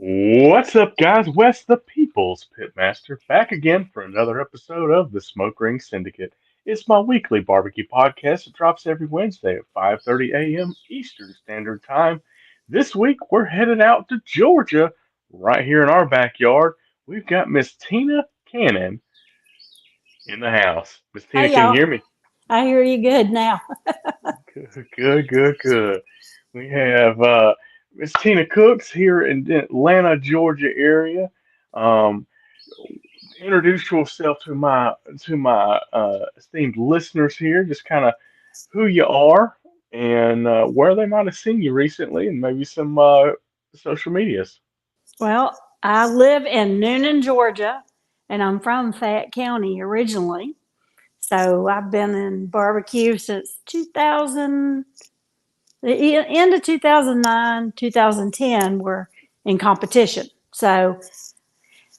What's up, guys? Wes the People's Pitmaster back again for another episode of the Smoke Ring Syndicate. It's my weekly barbecue podcast that drops every Wednesday at 5:30 a.m. Eastern Standard Time. This week we're headed out to Georgia, right here in our backyard. We've got Miss Tina Cannon in the house. Miss Tina, Hey can you y'all, hear me? I hear you good now. Good, good, good, good. We have Miss Tina Cooks here in the Atlanta, Georgia area. Um, introduce yourself to my esteemed listeners here. Just kind of who you are and where they might have seen you recently, and maybe some social medias. Well, I live in Noonan, Georgia, and I'm from Fayette County originally. So I've been in barbecue since 2000, the end of 2009, 2010, we're in competition. So,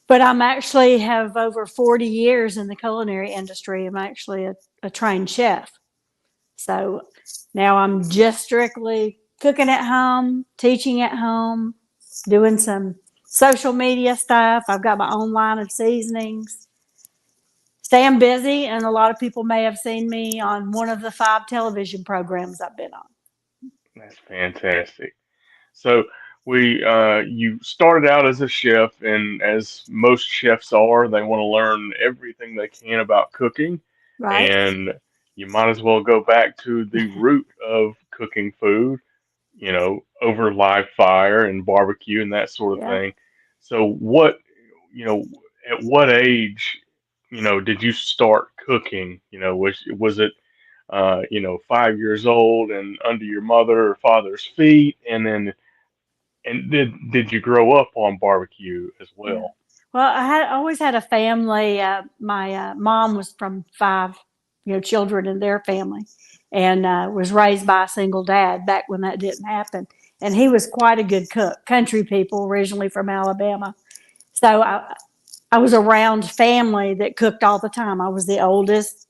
but I'm actually have over 40 years in the culinary industry. I'm actually a trained chef. So now I'm just strictly cooking at home, teaching at home, doing some social media stuff. I've got my own line of seasonings. Staying busy, and a lot of people may have seen me on one of the five television programs I've been on. That's fantastic. So you started out as a chef, and as most chefs are, they want to learn everything they can about cooking, Right? and you might as well go back to the root of cooking food, over live fire and barbecue and that sort of Yeah. thing. So you know, at what age, did you start cooking? Was it 5 years old and under your mother or father's feet, and did you grow up on barbecue as Yeah. well? Well, I had always had a family. My mom was from five, children in their family, and was raised by a single dad back when that didn't happen. And he was quite a good cook. Country people, originally from Alabama. So I was around family that cooked all the time. I was the oldest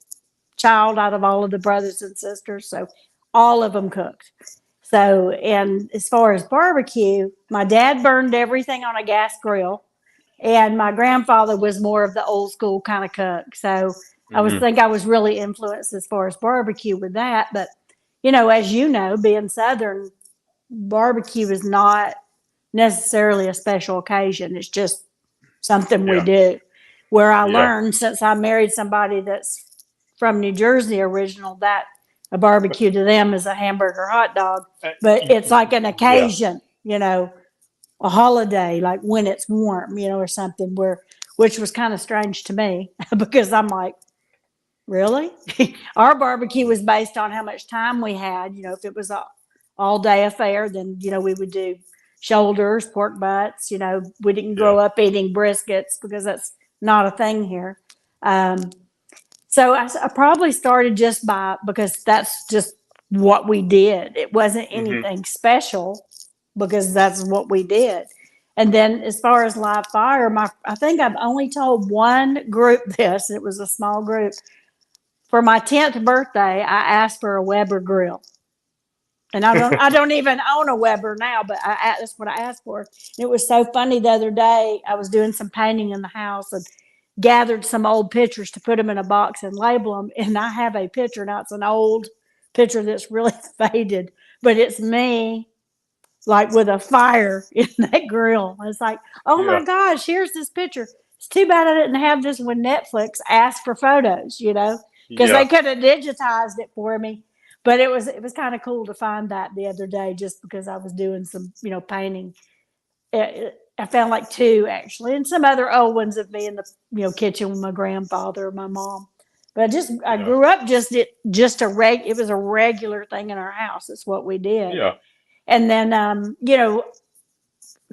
child out of all of the brothers and sisters, so all of them cooked. So, and as far as barbecue, my dad burned everything on a gas grill, and my grandfather was more of the old school kind of cook. So Hmm. I was really influenced as far as barbecue with that. But as you know, being Southern, barbecue is not necessarily a special occasion. It's just something we Yeah, do. Where I yeah, learned, since I married somebody that's from New Jersey original, that a barbecue to them is a hamburger hot dog, Uh, but y- it's y- like an yeah, occasion, a holiday, like when it's warm, or something which was kind of strange to me because I'm like, really? Our barbecue was based on how much time we had. If it was a all day affair, then, we would do shoulders, pork butts. We didn't yeah. grow up eating briskets because that's not a thing here. Um, so I probably started just because that's just what we did. It wasn't Hmm. anything special because that's what we did. And then as far as live fire, I think I've only told one group this. It was a small group. For my 10th birthday, I asked for a Weber grill. And I don't even own a Weber now, but that's what I asked for. And it was so funny the other day. I was doing some painting in the house and gathered some old pictures to put them in a box and label them. And I have a picture now. It's an old picture that's really faded, but it's me like with a fire in that grill. It's like, oh Yeah, my gosh, here's this picture. It's too bad I didn't have this when Netflix asked for photos, because yeah, they could have digitized it for me. But it was kind of cool to find that the other day, just because I was doing some painting. I found like two actually, and some other old ones of me in the kitchen with my grandfather or my mom. But I yeah, grew up just it was a regular thing in our house. It's what we did. yeah. And then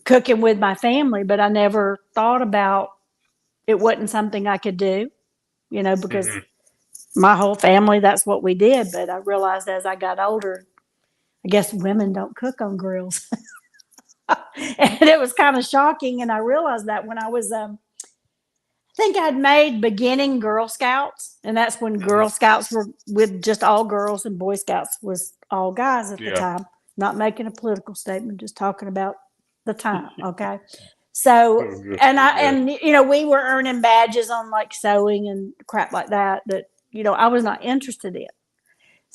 cooking with my family, but I never thought about it wasn't something I could do, because Hmm. my whole family, that's what we did. But I realized as I got older, I guess women don't cook on grills. And it was kind of shocking. And I realized that when I think I'd made beginning Girl Scouts, and that's when Hmm. Girl Scouts were with just all girls and Boy Scouts was all guys at the Yeah, time. Not making a political statement, just talking about the time. Okay. So, Oh, good. and, we were earning badges on like sewing and crap like that, I was not interested in.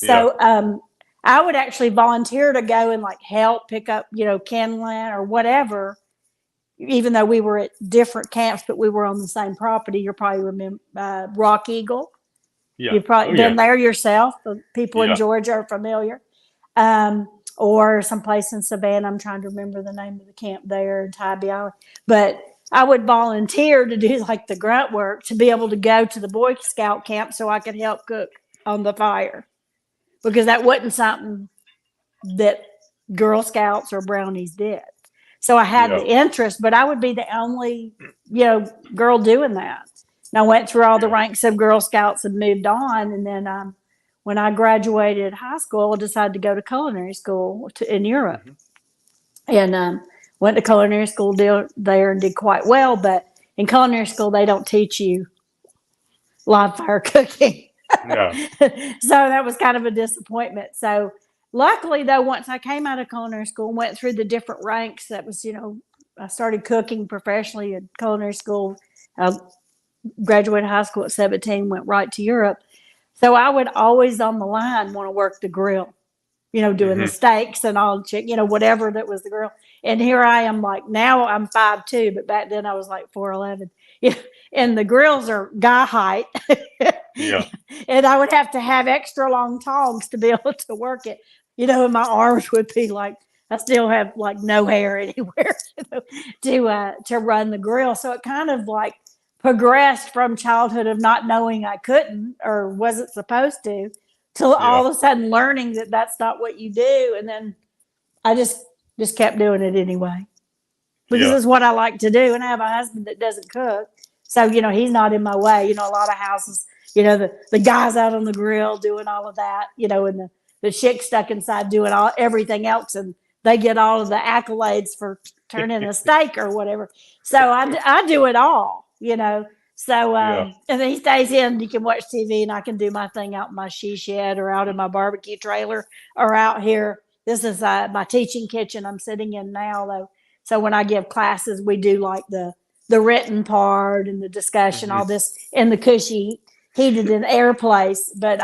Yeah. So, I would actually volunteer to go and like help pick up, kindling or whatever, even though we were at different camps, but we were on the same property. You'll probably remember Rock Eagle. Yeah. You've probably Oh, been yeah. there yourself. The people in Yeah. Georgia are familiar. Or someplace in Savannah. I'm trying to remember the name of the camp there in Tybee Island. But I would volunteer to do like the grunt work to be able to go to the Boy Scout camp so I could help cook on the fire, because that wasn't something that Girl Scouts or Brownies did. So I had Yeah. the interest, but I would be the only, girl doing that. And I went through all the Yeah. ranks of Girl Scouts and moved on. And then when I graduated high school, I decided to go to culinary school in Europe. Mhm. And went to culinary school there and did quite well. But in culinary school, they don't teach you live fire cooking. No. So that was kind of a disappointment. So luckily, though, once I came out of culinary school and went through the different ranks, that was, I started cooking professionally at culinary school. I graduated high school at 17, went right to Europe. So I would always on the line want to work the grill, doing the Mhm. steaks and all the chicken, whatever that was the grill. And here I am, like now I'm 5'2", but back then I was like 4'11". Yeah, and the grills are guy height. Yeah. And I would have to have extra long tongs to be able to work it, and my arms would be like, I still have like no hair anywhere, to run the grill. So it kind of like progressed from childhood of not knowing I couldn't or wasn't supposed to Yeah. all of a sudden learning that that's not what you do. And then I just kept doing it anyway, because Yeah. it's what I like to do. And I have a husband that doesn't cook. So, he's not in my way. A lot of houses, the guys out on the grill doing all of that, and the chick stuck inside doing everything else. And they get all of the accolades for turning a steak or whatever. So I do it all. So, Yeah. and then he stays in, you can watch TV and I can do my thing out in my she shed or out in my barbecue trailer or out here. This is my teaching kitchen I'm sitting in now, though. So when I give classes, we do like the written part and the discussion, Mhm. all this in the cushy, heated and air place. But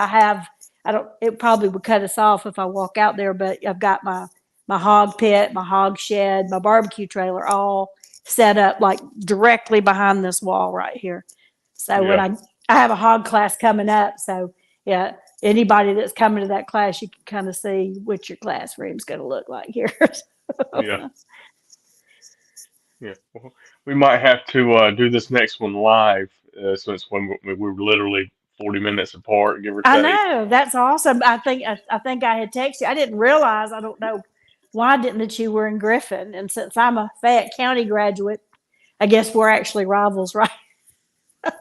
it probably would cut us off if I walk out there, but I've got my hog pit, my hog shed, my barbecue trailer all set up like directly behind this wall right here. So when Yeah. I have a hog class coming up, so yeah, anybody that's coming to that class, you can kind of see what your classroom's going to look like here. Yeah. Yeah. Well, we might have to do this next one live, since we're literally 40 minutes apart, give or I take. know, that's awesome. I think I had texted you. I didn't realize. I don't know why I didn't that you were in Griffin. And since I'm a Fayette County graduate, I guess we're actually rivals, right? At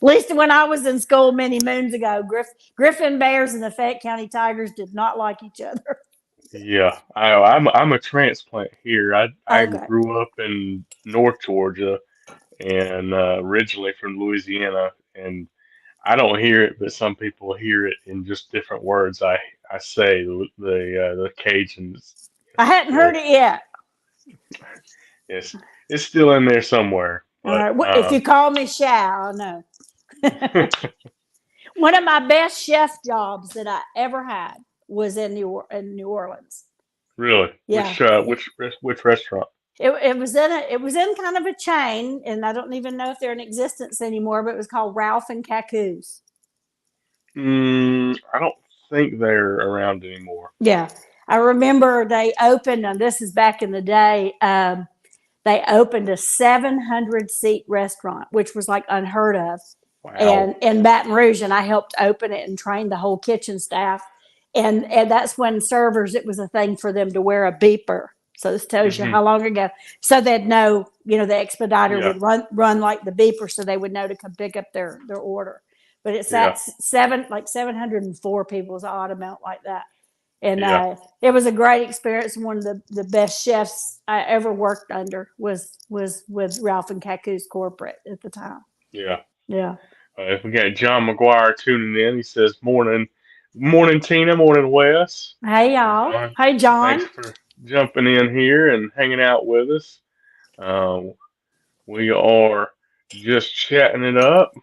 least when I was in school many moons ago, Griffin Bears and the Fayette County Tigers did not like each other. Yeah. I'm a transplant here. I Okay. grew up in North Georgia and originally from Louisiana, and I don't hear it, but some people hear it in just different words. I say the Cajuns. I hadn't So heard it yet. it's still in there somewhere, All but right. If you call me Shao, I'll know. uh, One of my best chef jobs that I ever had was in New Orleans. really, Yeah. which restaurant? It was in kind of a chain, and I don't even know if they're in existence anymore, but it was called Ralph and Cacoo's. I don't think they're around anymore. Yeah. I remember they opened, and this is back in the day, they opened a 700 seat restaurant, which was like unheard of. Wow. And in Baton Rouge, and I helped open it and train the whole kitchen staff. And that's when servers, it was a thing for them to wear a beeper. So this tells you Hmm. how long ago. So they'd know, the expediter Yeah. would run like the beeper, so they would know to come pick up their order. But it's Yeah. at 704 people, was an odd amount like that. And Yeah. it was a great experience. One of the best chefs I ever worked under was with Ralph and Cacoo's corporate at the time. Yeah. Yeah. If we got John McGuire tuning in, he says, "Morning, morning, Tina, morning, Wes." Hey, And y'all. John, Hey, thanks John. for jumping in here and hanging out with us. Uh, we are just chatting it up.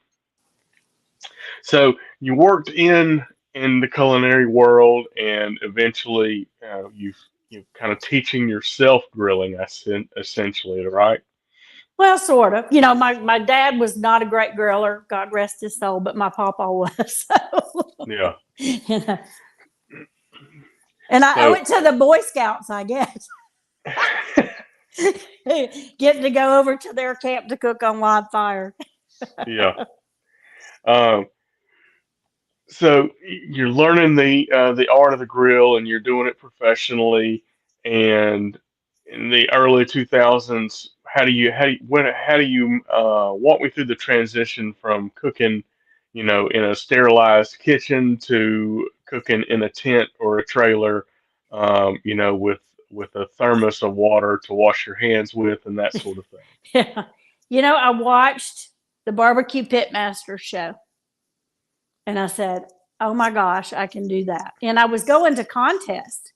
So you worked in the culinary world, and eventually you kind of teaching yourself grilling, essentially, right? Well, sort of. You know, my dad was not a great griller, God rest his soul, but my papa was. So, Yeah. you know, and I owe So it to the Boy Scouts, I guess. Getting to go over to their camp to cook on live fire. yeah. Um, so you're learning the art of the grill, and you're doing it professionally. And in the early 2000s, how do you walk me through the transition from cooking, in a sterilized kitchen to cooking in a tent or a trailer, with a thermos of water to wash your hands with and that sort of thing. Yeah. You know, I watched the Barbecue Pitmaster show and I said, oh my gosh, I can do that. And I was going to contest.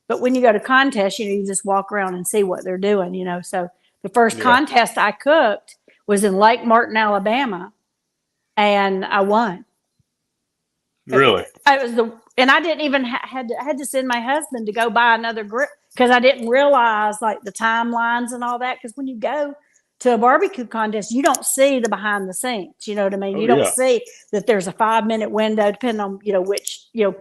But when you go to contest, you just walk around and see what they're doing. So the first Yeah. contest I cooked was in Lake Martin, Alabama, and I won. Really? I was and I didn't even I had to send my husband to go buy another grill because I didn't realize like the timelines and all that. Because when you go to a barbecue contest, you don't see the behind the scenes. You know what I mean? Oh You don't yeah. see that there's a 5 minute window depending on which Yeah.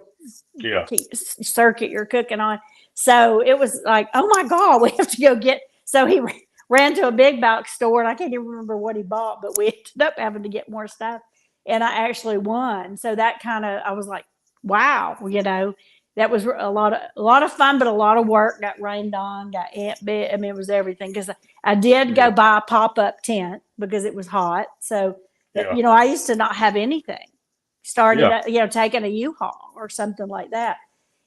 circuit you're cooking on. So it was like, oh my God, we have to go get. So he ran to a big box store, and I can't even remember what he bought, but we ended up having to get more stuff. And I actually won. So that I was like, wow, that was a lot of fun, but a lot of work. Got rained on, got ant bit. I mean, it was everything because I did go Yeah. buy a pop up tent because it was hot. So Yeah. I used to not have anything. Started, Yeah. taking a U-Haul or something like that.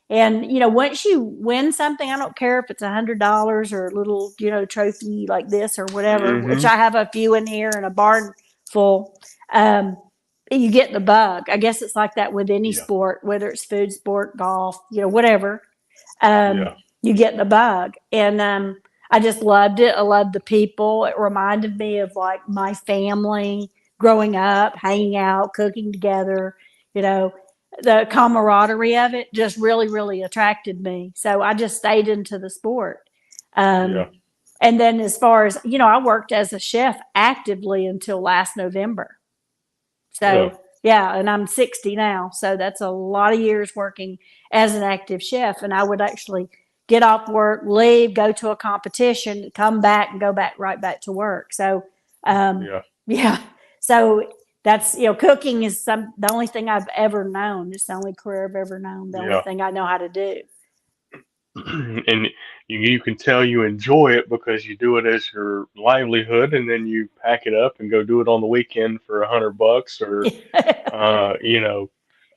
And once you win something, I don't care if it's $100 or a little, trophy like this or whatever, which Hmm. I have a few in here and a barn full. Um, you get the bug. I guess it's like that with any Yeah. sport, whether it's food sport, golf, whatever. Um, Yeah. you get the bug, and I just loved it. I loved the people. It reminded me of like my family growing up, hanging out, cooking together. You know, the camaraderie of it just really, really attracted me. So I just stayed into the sport. Um, Yeah. and then as far as, I worked as a chef actively until last November. Really. So yeah, and I'm 60 now. So that's a lot of years working as an active chef. And I would actually get off work, leave, go to a competition, come back and go back right back to work. So um, Yeah. yeah. So that's cooking is the only thing I've ever known. It's the only career I've ever known, the only Yeah. thing I know how to do. And you can tell you enjoy it because you do it as your livelihood, and then you pack it up and go do it on the weekend for $100 or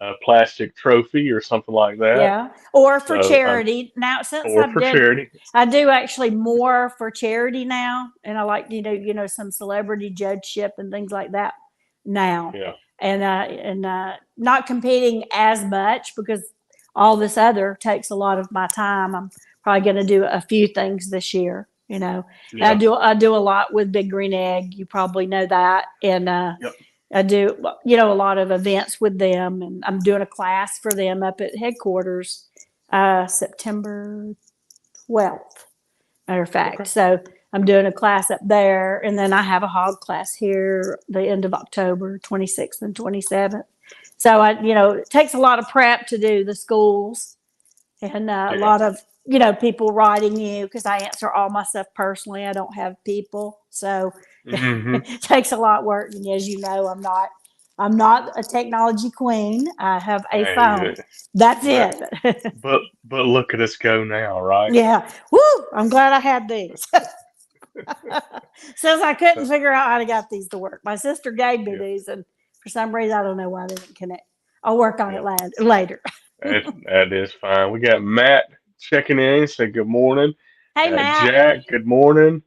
a plastic trophy or something like that. Yeah. Or for So charity. Now since or for charity. I do actually more for charity now, and I like some celebrity judgeship and things like that now. Yeah. And not competing as much because all this other takes a lot of my time. I'm probably going to do a few things this year. And Yeah. I do a lot with Big Green Egg. You probably know that. And Yep. I do, a lot of events with them, and I'm doing a class for them up at headquarters September 12th, matter of fact. Okay. So I'm doing a class up there, and then I have a hog class here the end of October, 26th and 27th. So it takes a lot of prep to do the schools, and a Yeah. lot of people writing you because I answer all my stuff personally. I don't have people, so Hmm. it takes a lot of work. And as you know, I'm not a technology queen. I have a Hey, phone. That's but it. but look at us go now, right? Yeah. Woo! I'm glad I had these. Since I couldn't So, figure out how to get these to work. My sister gave me yeah. these, and for some reason I don't know why they didn't connect. I'll work on it Yeah. later. That is fine. We got Matt checking in. Say good morning. Hey Got Matt, Jack. Good morning,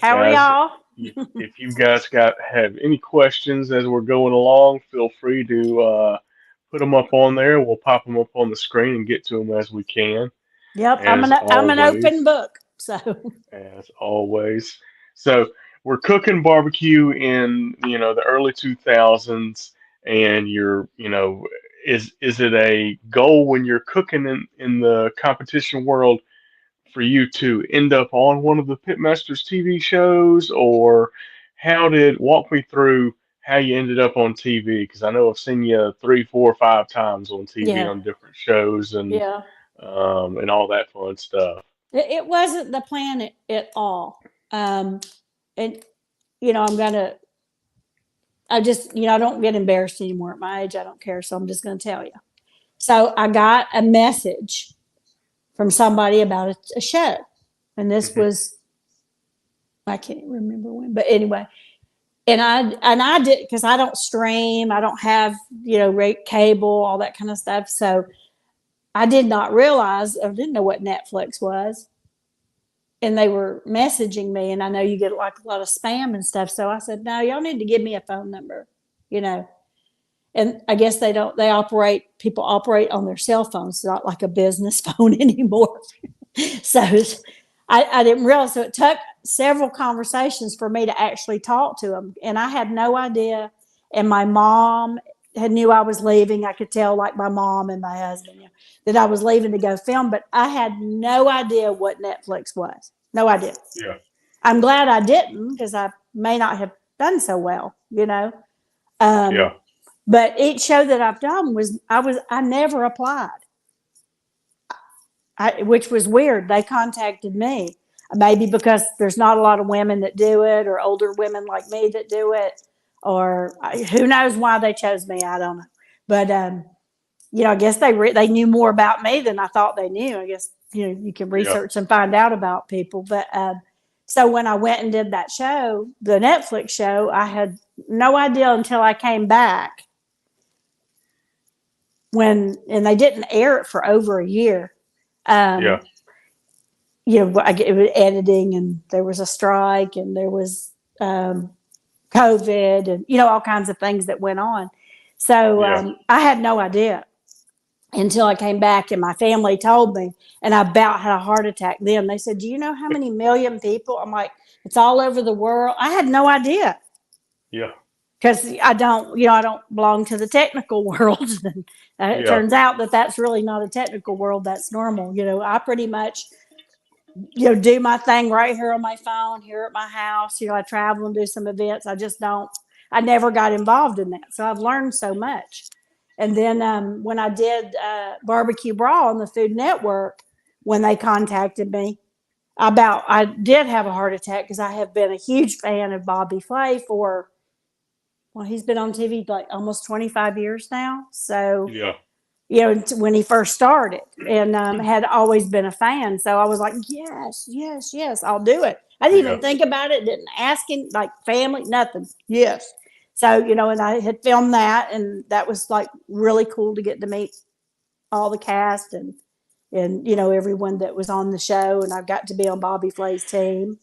how are guys. y'all? If you guys have any questions as we're going along, feel free to put them up on there. We'll pop them up on the screen and get to them as we can. Yep. as I'm an open always. book. So As always. So we're cooking barbecue in the early 2000s, and is it a goal when you're cooking in the competition world for you to end up on one of the Pitmasters TV shows, or walk me through how you ended up on TV? Because I know I've seen you three, four, five times on TV yeah, on different shows yeah. and all that fun stuff. It wasn't the plan at all. And you know, I just, I don't get embarrassed anymore at my age. I don't care. So I'm just going to tell you. So I got a message from somebody about a show. And this Hmm. was, I can't remember when, but anyway. And I did, because I don't stream, I don't have, rate cable, all that kind of stuff. So I did not realize, or didn't know what Netflix was. And they were messaging me, and I know you get like a lot of spam and stuff. So I said, no, y'all need to give me a phone number, you know. And I guess people operate on their cell phones. It's not like a business phone anymore. So I didn't realize. So it took several conversations for me to actually talk to them. And I had no idea. And my mom had knew I was leaving. I could tell, like my mom and my husband, that I was leaving to go film. But I had no idea what Netflix was. No idea. Yeah, I'm glad I didn't, because I may not have done so well. Um, yeah, but each show that I've done I never applied, which was weird. They contacted me, maybe because there's not a lot of women that do it, or older women like me that do it, or who knows why they chose me. I don't know, but I guess they knew more about me than I thought they knew. I guess you can yeah. research and find out about people, but so when I went and did that show, the Netflix show, I had no idea until I came back, and they didn't air it for over a year. Yeah, Um, it was editing, and there was a strike, and there was um, COVID, and all kinds of things that went on. So yeah, I had no idea until I came back, and my family told me, and I about had a heart attack. Then they said, "Do you know how many million people?" I'm like, "It's all over the world." I had no idea, yeah, because I don't belong to the technical world. And it yeah, turns out that that's really not a technical world. That's normal. I pretty much, do my thing right here on my phone, here at my house. I travel and do some events. I never got involved in that. So I've learned so much. And then when I did Barbecue Brawl on the Food Network, when they contacted me, I did have a heart attack, because I have been a huge fan of Bobby Flay he's been on TV like almost 25 years now. So, yeah, when he first started, and had always been a fan. So I was like, yes, yes, yes, I'll do it. I didn't yeah, even think about it, didn't ask him, like family, nothing. Yes. So, and I had filmed that, and that was like really cool to get to meet all the cast, and everyone that was on the show. And I got to be on Bobby Flay's team.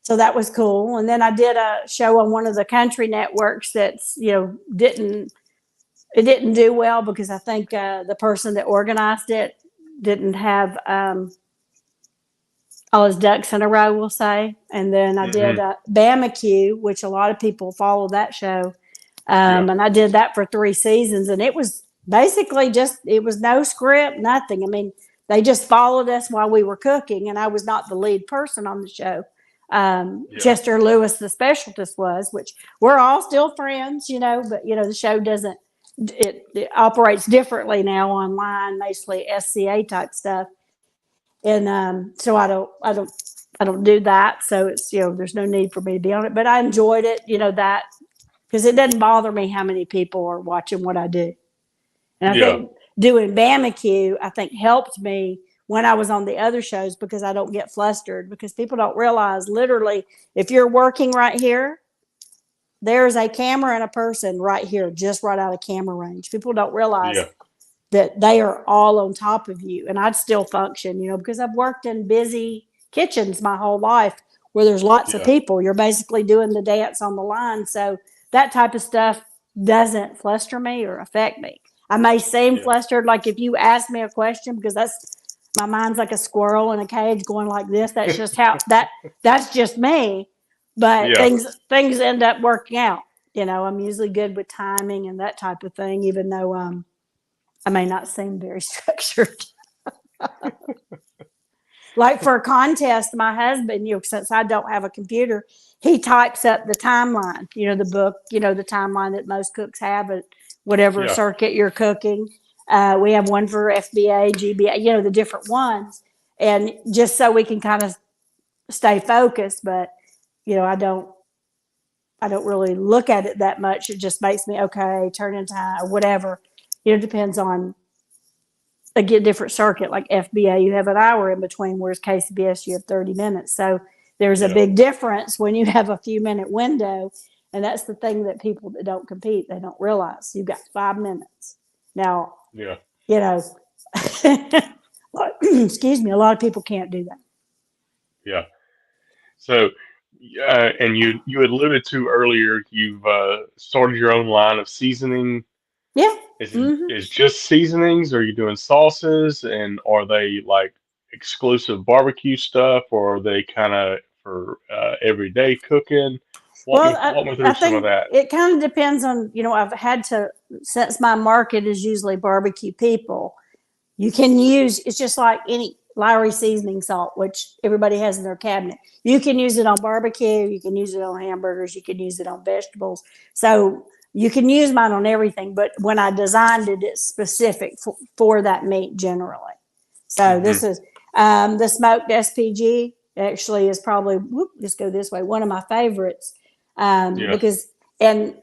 So that was cool. And then I did a show on one of the country networks that's, didn't do well, because I think the person that organized it didn't have all his ducks in a row, we'll say. And then I did hmm, Bamacue, which a lot of people follow that show. yeah, And I did that for 3 seasons. And it was basically it was no script, nothing. I mean, they just followed us while we were cooking, and I was not the lead person on the show. yeah, Chester Lewis, the specialist, was, which we're all still friends, but the show doesn't, it operates differently now online, mostly SCA type stuff. And so I don't do that. So it's, there's no need for me to be on it, but I enjoyed it, that, because it doesn't bother me how many people are watching what I do. And I yeah, think doing Bamacue, I think, helped me when I was on the other shows, because I don't get flustered, because people don't realize, literally, if you're working right here, there's a camera and a person right here, just right out of camera range. People don't realize yeah, that they are all on top of you. And I'd still function, because I've worked in busy kitchens my whole life, where there's lots of yeah, people. You're basically doing the dance on the line. So that type of stuff doesn't fluster me or affect me. I may seem yeah, flustered, like if you ask me a question, because my mind's like a squirrel in a cage going like this. That's just how that's just me. But Yeah. things end up working out. I'm usually good with timing and that type of thing, even though I may not seem very structured. Like for a contest, my husband, since I don't have a computer, he types up the timeline, the book, the timeline that most cooks have at whatever Yeah. circuit you're cooking. We have one for FBA, GBA, the different ones. And just so we can kind of stay focused, but, I don't really look at it that much. It just makes me, okay, turn in time or whatever. It depends on a different circuit. Like FBA, you have an hour in between, whereas KCBS, you have 30 minutes. So there's a Yeah. big difference when you have a few minute window. And that's the thing that people that don't compete, they don't realize. You've got 5 minutes. Now, Yeah. excuse me, a lot of people can't do that. Yeah. So, and you had alluded to earlier, you've started your own line of seasoning. Yeah. Is just seasonings? Or are you doing sauces, and are they like exclusive barbecue stuff, or are they kind of for everyday cooking? Well, Walk me I through some of think that. it kind of depends on, I've had to, since my market is usually barbecue people, you can use, it's just like any Lowry seasoning salt, which everybody has in their cabinet. You can use it on barbecue, you can use it on hamburgers, you can use it on vegetables. So you can use mine on everything, but when I designed it, it's specific for that meat generally. So Hmm. this is the smoked SPG actually is probably, let's go this way, one of my favorites Yeah. because, and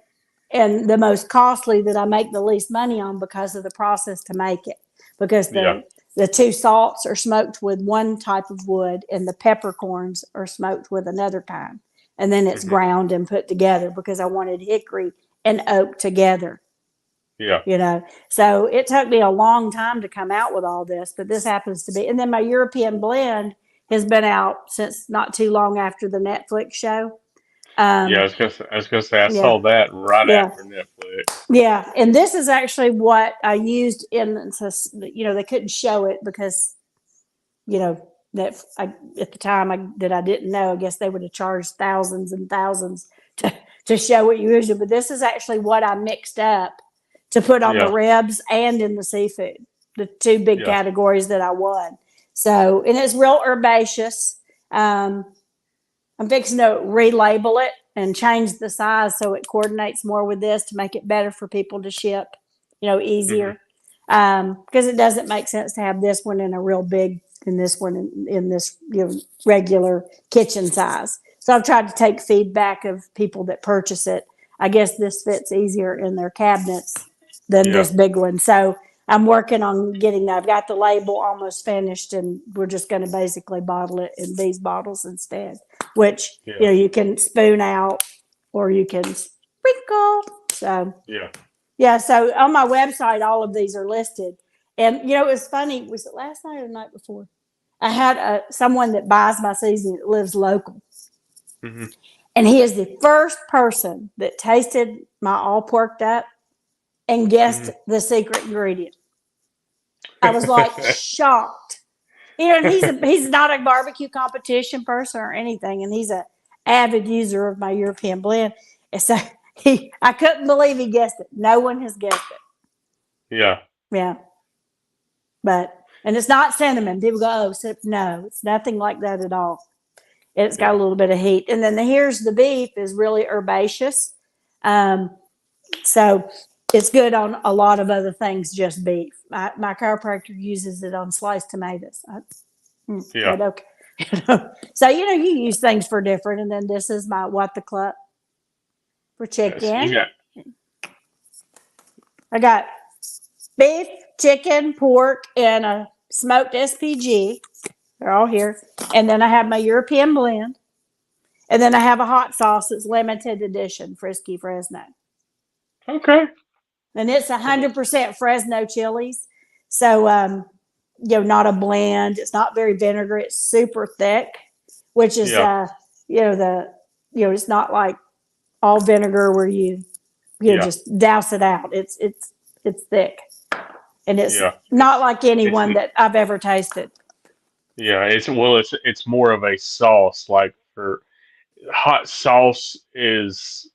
the most costly that I make the least money on because of the process to make it. Because Yeah. the two salts are smoked with one type of wood and the peppercorns are smoked with another kind. And then it's Hmm. ground and put together because I wanted hickory and oak together. Yeah. So it took me a long time to come out with all this, but this happens to be. And then my European blend has been out since not too long after the Netflix show. Yeah. Um, I was gonna say I yeah, saw that right yeah. after Netflix. Yeah, and this is actually what I used they couldn't show it because, that at the time that I didn't know, I guess they would have charged thousands and thousands to show what you usually, but this is actually what I mixed up to put on the Yeah. ribs and in the seafood, the two big Yeah. categories that I won. So, and it's real herbaceous. Um, I'm fixing to relabel it and change the size so it coordinates more with this to make it better for people to ship, Hmm. easier. Because it doesn't make sense to have this one in a real big and this one in this regular kitchen size. So I've tried to take feedback of people that purchase it. I guess this fits easier in their cabinets than Yeah. this big one. So I'm working on getting that. I've got the label almost finished, and we're just going to basically bottle it in these bottles instead, which, Yeah. you can spoon out or you can sprinkle. So, Yeah. yeah. So on my website, all of these are listed. And, it was funny. Was it last night or the night before? I had someone that buys my seasoning that lives local. Hmm. And he is the first person that tasted my all porked up and guessed Hmm. the secret ingredient. I was like shocked. And he's not a barbecue competition person or anything, and he's a avid user of my European blend. And so I couldn't believe he guessed it. No one has guessed it. Yeah. Yeah, and it's not cinnamon. People go, oh, no, it's nothing like that at all. It's got a Yeah. little bit of heat, and then here's the beef is really herbaceous. Um, So it's good on a lot of other things, just beef. My chiropractor uses it on sliced tomatoes. Yeah. But okay. So, you use things for different. And then this is my what the club for Yes. You chicken. got. I got beef, chicken, pork, and a smoked SPG. They're all here. And then I have my European blend. And then I have a hot sauce that's limited edition, Frisky Fresno. Okay. And it's So. 100% Fresno chilies. So, not a blend. It's not very vinegar. It's super thick, which is, Yeah. it's not like all vinegar where Yeah. just douse it out. It's thick, and it's Yeah. not like any It's one that I've ever tasted. Yeah, it's more of a sauce. Like for hot sauce is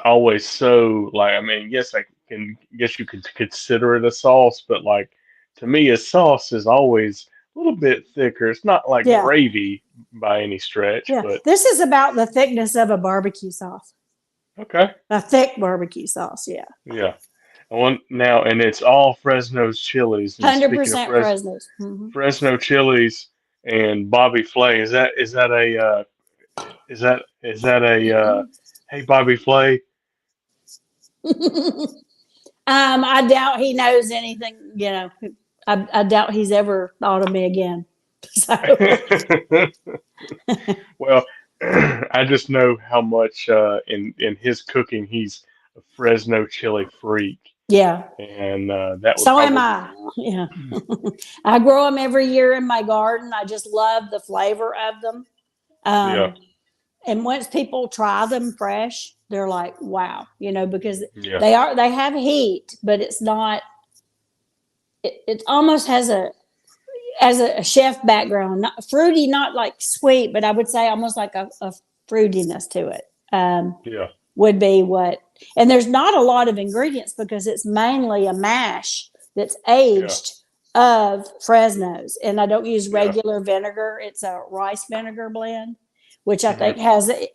always so like I mean, yes, I can guess you could consider it a sauce, but like to me, a sauce is always a little bit thicker. It's not like Yeah. gravy by any stretch, Yeah. but This is about the thickness of a barbecue sauce, okay, a thick barbecue sauce. Yeah. yeah. I want now, and it's all Fresno's chilies. And speaking of 100% Fresno's. Hmm. Fresno chilies and Bobby Flay, is that a is that a hey Bobby Flay? I doubt he knows anything, I doubt he's ever thought of me again. So, Well, I just know how much in his cooking he's a Fresno chili freak, yeah. and that would So am probably I. Yeah. I grow them every year in my garden. I just love the flavor of them. yeah Um, and once people try them fresh, they're like, wow, because yeah they have heat, but it's not, it almost has a chef background, not fruity, not like sweet, but I would say almost like a fruitiness to it. yeah Would be what, and there's not a lot of ingredients because it's mainly a mash that's yeah aged of Fresno's, and I don't use yeah regular vinegar. It's a rice vinegar blend, which I hmm think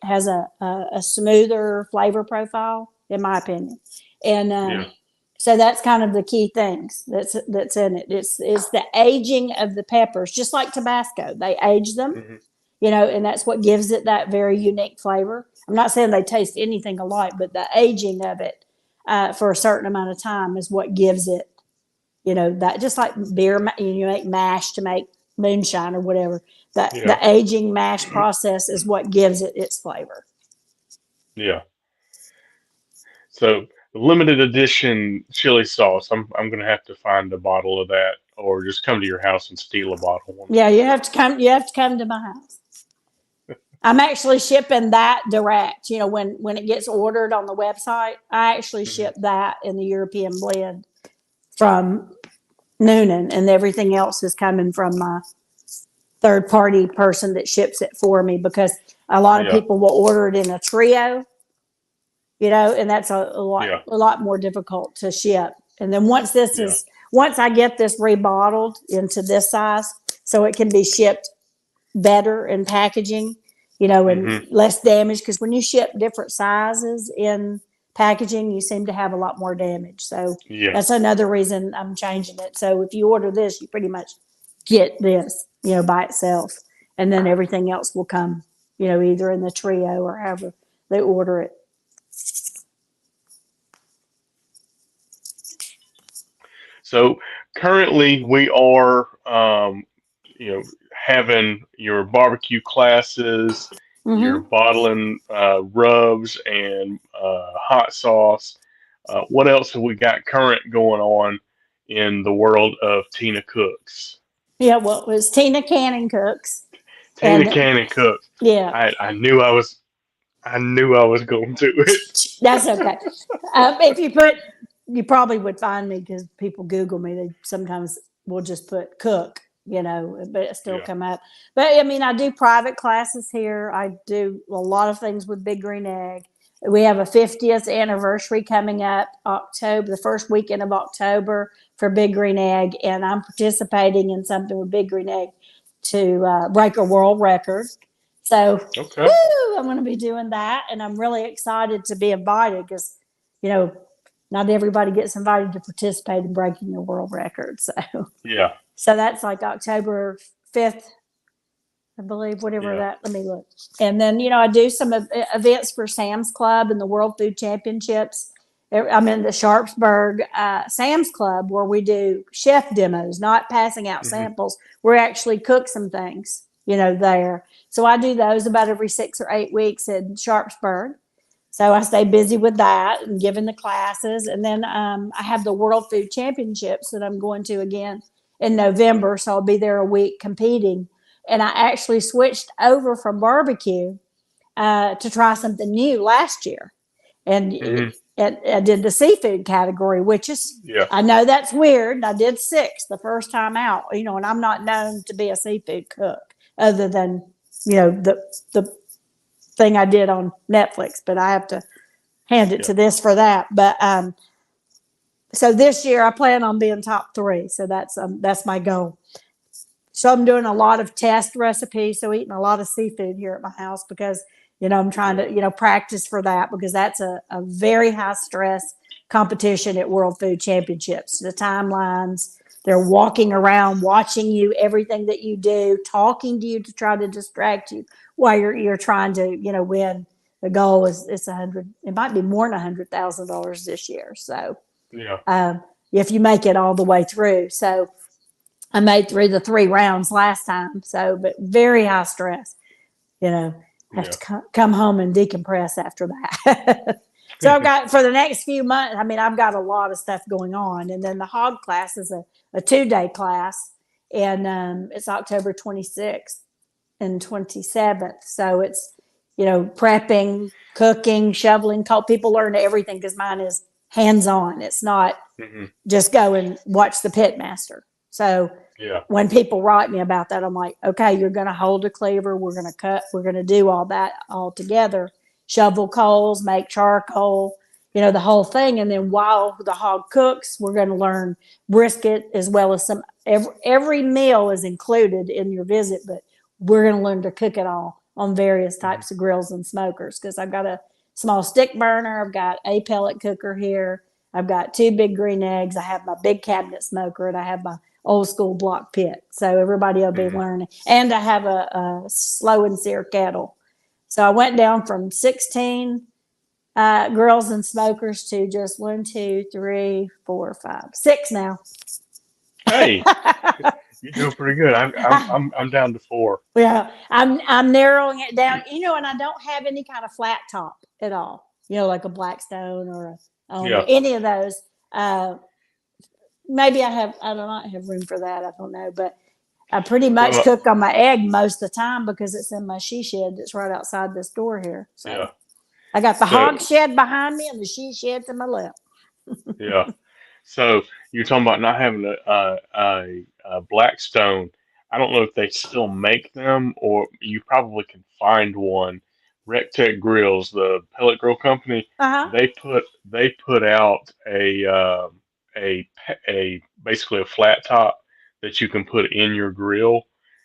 has a smoother flavor profile, in my opinion. And yeah so that's kind of the key things that's in it. It's the aging of the peppers, just like Tabasco. They age them, hmm and that's what gives it that very unique flavor. I'm not saying they taste anything alike, but the aging of it for a certain amount of time is what gives it, that just like beer, you make mash to make moonshine or whatever. The yeah aging mash process is what gives it its flavor. yeah. So the limited edition chili sauce, I'm gonna have to find a bottle of that, or just come to your house and steal a bottle, one of Yeah, the you two. have to come. You have to come to my house. I'm actually shipping that direct. When it gets ordered on the website, I actually Hmm. ship that in the European blend from Noonan, and everything else is coming from my third party person that ships it for me because a lot of Yeah, people will order it in a trio, and that's yeah, a lot more difficult to ship. And then yeah. once I get this rebottled into this size, so it can be shipped better in packaging, and Hmm. less damage. Because when you ship different sizes in packaging, you seem to have a lot more damage. So Yeah, that's another reason I'm changing it. So if you order this, you pretty much get this, by itself. And then everything else will come, either in the trio or however they order it. so currently we are, having your barbecue classes, your Mm-hmm. bottling rubs and hot sauce. What else have we got current going on in the world of Tina Cooks? Yeah, well, it was Tina Cannon Cooks. Tina And Cannon Cooks. yeah, I knew I was going to it. that's okay. If you probably would find me because people Google me. They sometimes will just put cook, but it still Yeah. come up. But I mean, I do private classes here. I do a lot of things with Big Green Egg. We have a 50th anniversary coming up October, the first weekend of October for Big Green Egg, and I'm participating in something with Big Green Egg to break a world record. So, Okay. woo, I'm going to be doing that, and I'm really excited to be invited because, you know, not everybody gets invited to participate in breaking a world record. So, Yeah. so that's like October 5th, I believe, whatever Yeah. that. Let me look. And then, I do some events for Sam's Club and the World Food Championships. I'm in the Sharpsburg Sam's Club where we do chef demos, not passing out Hmm. samples. We actually cook some things, there. So I do those about every 6 or 8 weeks in Sharpsburg. So I stay busy with that and giving the classes. And then I have the World Food Championships that I'm going to again in November. So I'll be there a week competing. And I actually switched over from barbecue to try something new last year. And Hmm. I did the seafood category, which is, Yeah. I know that's weird. And I did 6 the first time out, and I'm not known to be a seafood cook other than, the thing I did on Netflix, but I have to hand it Yeah. to this for that. But, so this year I plan on being top 3. So that's my goal. So I'm doing a lot of test recipes. So eating a lot of seafood here at my house because, I'm trying to, practice for that because that's a very high stress competition at World Food Championships. The timelines, they're walking around, watching you, everything that you do, talking to you to try to distract you while you're trying to, win. The goal is it's it might be more than $100,000 this year. So, Yeah. if you make it all the way through. So I made through the 3 rounds last time. So, but very high stress, have Yeah. to come home and decompress after that. So I've got for the next few months, I've got a lot of stuff going on. And then the hog class is a 2-day class, and it's October 26th and 27th. So it's, prepping, cooking, shoveling, people learn everything because mine is hands-on. It's not Hmm. just go and watch the pit master. So Yeah. when people write me about that, I'm like, okay, you're going to hold a cleaver. We're going to cut. We're going to do all that all together. Shovel coals, make charcoal, the whole thing. And then while the hog cooks, we're going to learn brisket as well as every meal is included in your visit, but we're going to learn to cook it all on various types of grills and smokers because I've got a small stick burner. I've got a pellet cooker here. I've got 2 big green eggs. I have my big cabinet smoker, and I have my old school block pit. So everybody will be Hmm. learning. And I have a slow and sear kettle. So I went down from 16 grills and smokers to just 1, 2, 3, 4, 5, 6 now. Hey, you're doing pretty good. I'm down to 4. Yeah, I'm narrowing it down. And I don't have any kind of flat top at all. Like a Blackstone or Yeah. any of those. Maybe I don't have room for that. I don't know, but I pretty much Well, cook on my egg most of the time because it's in my she shed that's right outside this door here. So yeah. I got the hog So shed behind me and the she shed to my left. yeah. So you're talking about not having a Blackstone. I don't know if they still make them, or you probably can find one. Rectech Grills, the pellet grill company, Uh huh. they put out a basically a flat top that you can put in your grill,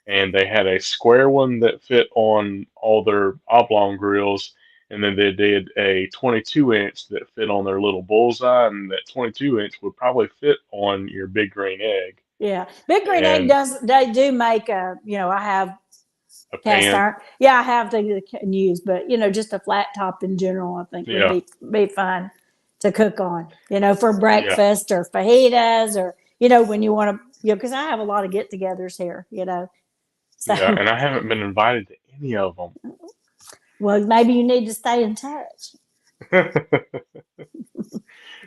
and they had a square one that fit on all their oblong grills, and then they did a 22-inch that fit on their little bullseye, and that 22-inch would probably fit on your big green egg Yeah, Big Green Egg and does. They do make a. I have a cast pan. iron. Yeah, I have things that can use, but just a flat top in general, I think would Yeah, be fun to cook on. For yeah, breakfast or fajitas or when you want to. Because I have a lot of get-togethers here. yeah. So And I haven't been invited to any of well, maybe you need to stay in touch. them.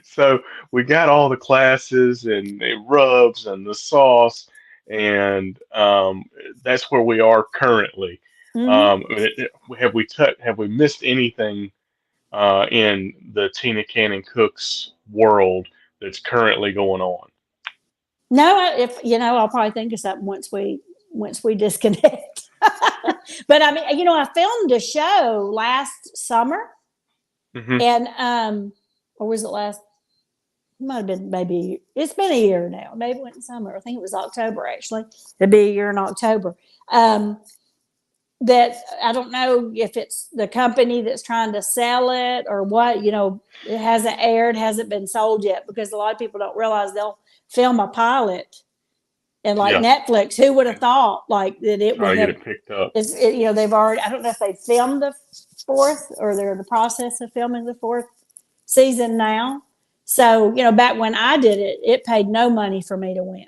So we got all the classes and the rubs and the sauce, and that's where we are currently. Hmm. Have we missed anything in the Tina Cannon Cooks world that's currently going on? No, if I'll probably think of something once we disconnect. But I filmed a show last summer, Hmm. and or was it last? It might have been maybe. It's been a year now. Maybe it went in summer. I think it was October actually. It'd be a year in October. Um, that I don't know if it's the company that's trying to sell it or what. It hasn't aired, hasn't been sold yet because a lot of people don't realize they'll film a pilot and like Yeah, Netflix. Who would have and thought like that it try would to get have? it picked up. They've already. I don't know if they filmed the 4th or they're in the process of filming the 4th season now. So back when I did it, it paid no money for me to win,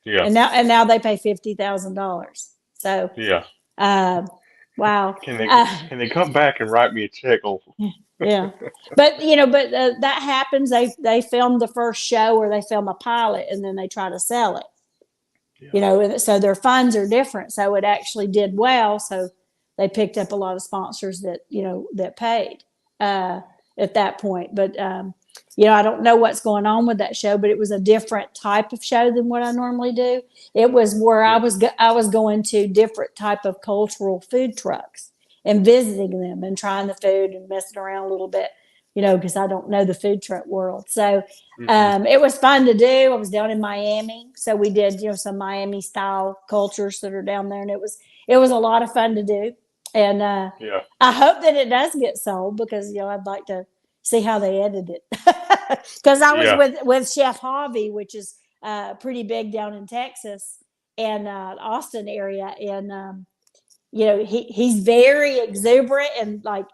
Yeah, and now they pay $50,000. So yeah. uh, wow. Can they Uh, can they come back and write me a check? Oh, yeah, but that happens. They film the first show or they film a pilot and then they try to sell it. yeah, And so their funds are different. So it actually did well. So they picked up a lot of sponsors that that paid. Uh, at that point. But I don't know what's going on with that show, but it was a different type of show than what I normally do. It was where Yeah. I was going to different type of cultural food trucks and visiting them and trying the food and messing around a little bit, because I don't know the food truck world. So Hmm. it was fun to do. I was down in Miami, so we did some Miami style cultures that are down there, and it was a lot of fun to do. And Yeah. I hope that it does get sold because I'd like to see how they edit it. Because I was Yeah. with Chef Javi, which is pretty big down in Texas and Austin area, and he's very exuberant and like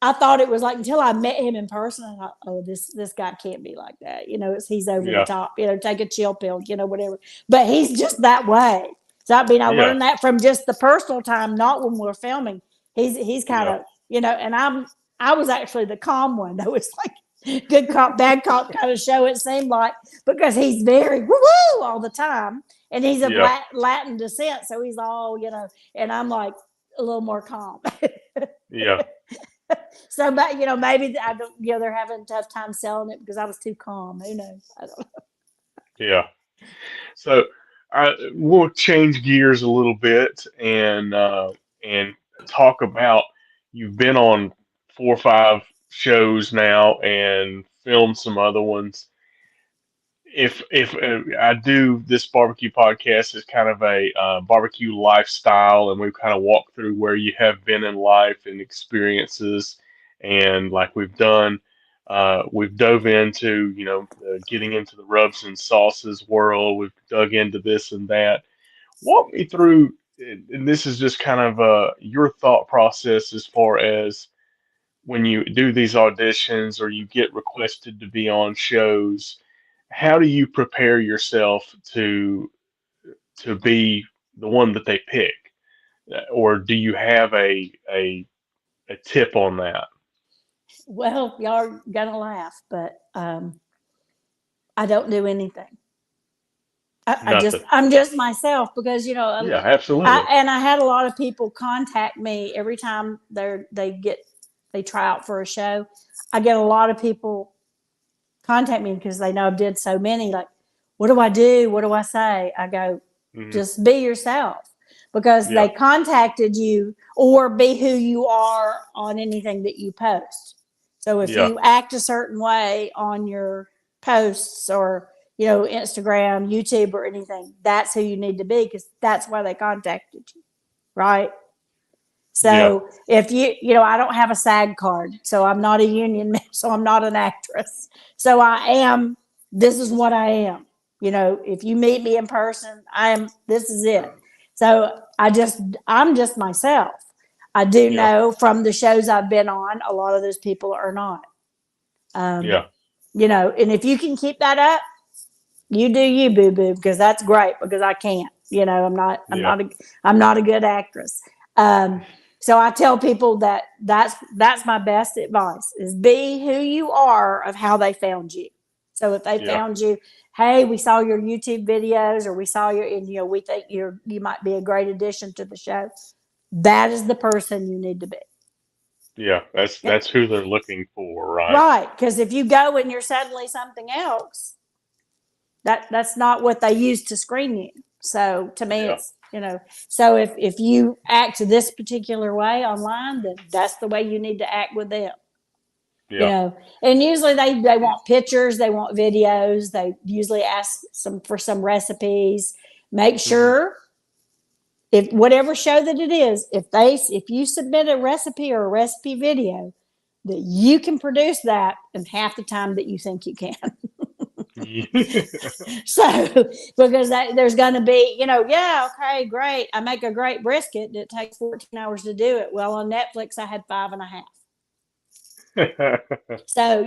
I thought it was like until I met him in person, I thought, oh, this guy can't be like that. He's over the Yeah. top. Take a chill pill. Whatever. But he's just that way. So I mean, I Yeah. learned that from just the personal time, not when we're filming. He's kind Yeah. of and I was actually the calm one. That was like good cop, bad cop kind of show. It seemed like because he's very woo woo all the time, and he's of Yeah. Latin descent, so he's all and I'm like a little more calm. Yeah. So, but maybe I don't. They're having a tough time selling it because I was too calm. Who knows? I don't know. Yeah. So we'll change gears a little bit and talk about you've been on 4 or 5 shows now and filmed some other ones. If I do this barbecue podcast is kind of a barbecue lifestyle, and we've kind of walked through where you have been in life and experiences, and like we've dove into getting into the rubs and sauces world. We've dug into this and that. Walk me through, and this is just kind of your thought process as far as when you do these auditions or you get requested to be on shows, how do you prepare yourself to be the one that they pick? Or do you have a tip on that? Well, y'all are gonna laugh, but I don't do anything. Nothing. I'm just myself because Yeah, absolutely. I had a lot of people contact me every time they try out for a show. I get a lot of people contact me because they know I've did so many. Like, what do I do? What do I say? I go, Hmm. just be yourself because Yeah, they contacted you or be who you are on anything that you post. So if yeah, you act a certain way on your posts or Instagram, YouTube, or anything, that's who you need to be because that's why they contacted you, right? yeah, So if I don't have a SAG card, so I'm not a union, so I'm not an actress. So I am. This is what I am. If you meet me in person, I am. This is it. So I'm just myself. I do yeah, know from the shows I've been on, a lot of those people are not. Um, yeah, and if you can keep that up, you do you, boo boo, because that's great. Because I can't. yeah, I'm not a good actress. Um, so I tell people that's my best advice: is be who you are of how they found you. So if they yeah, found you, hey, we saw your YouTube videos, or we saw your, and we think you might be a great addition to the show. That is the person you need to be. yeah. That's who they're looking for, right? Right, because if you go and you're suddenly something else, that's not what they use to screen you. So to me, Yeah, it's So if you act this particular way online, then that's the way you need to act with them. yeah, And usually they want pictures, they want videos, they usually ask for some recipes. Make hmm, sure if whatever show that it is, if you submit a recipe or a recipe video, that you can produce that in half the time that you think you can. So, because there's going to be, yeah, okay, great. I make a great brisket. It takes 14 hours to do it. Well, on Netflix, I had 5.5. So,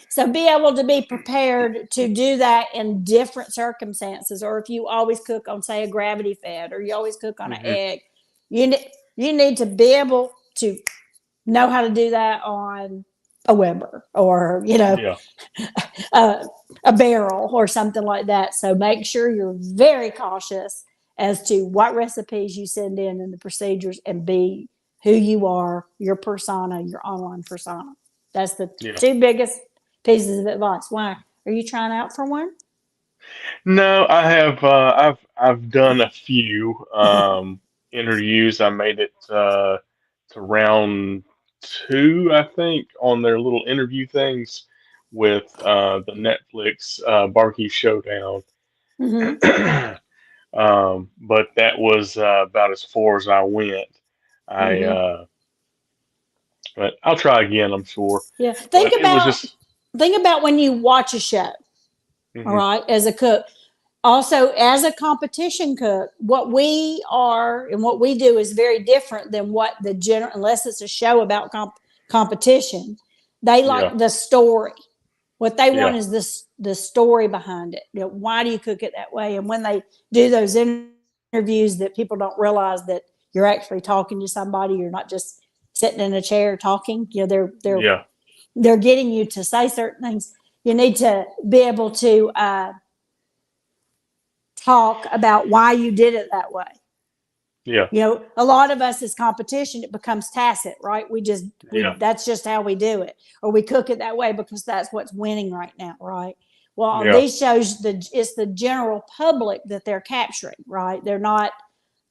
so be able to be prepared to do that in different circumstances. Or if you always cook on, say, a gravity fed, or you always cook on an hmm, egg, you need to be able to know how to do that on a Weber or, yeah, a, a barrel or something like that. So make sure you're very cautious as to what recipes you send in and the procedures, and be who you are, your persona, your online persona. That's the Yeah. two biggest pieces of advice. Why? Are you trying out for one? No, I have. I've done a few interviews. I made it to round two, I think, on their little interview things with the Netflix Barbecue Showdown. Hmm. But that was about as far as I went. I Hmm. but I'll try again, I'm sure. Yeah. But it was just. Think about when you watch a show. All Hmm. right, as a cook. Also, as a competition cook, what we are and what we do is very different than what the general, unless it's a show about competition. They Yeah, like the story. What they want yeah, is the story behind it. You know, why do you cook it that way? And when they do those interviews, that people don't realize that you're actually talking to somebody. You're not just sitting in a chair talking. You know, yeah, they're getting you to say certain things. You need to be able to talk about why you did it that way. yeah, You know, a lot of us as competition, it becomes tacit, right? We yeah, that's just how we do it, or we cook it that way because that's what's winning right now, right? Well, on yeah, these shows, it's the general public that they're capturing, right? They're not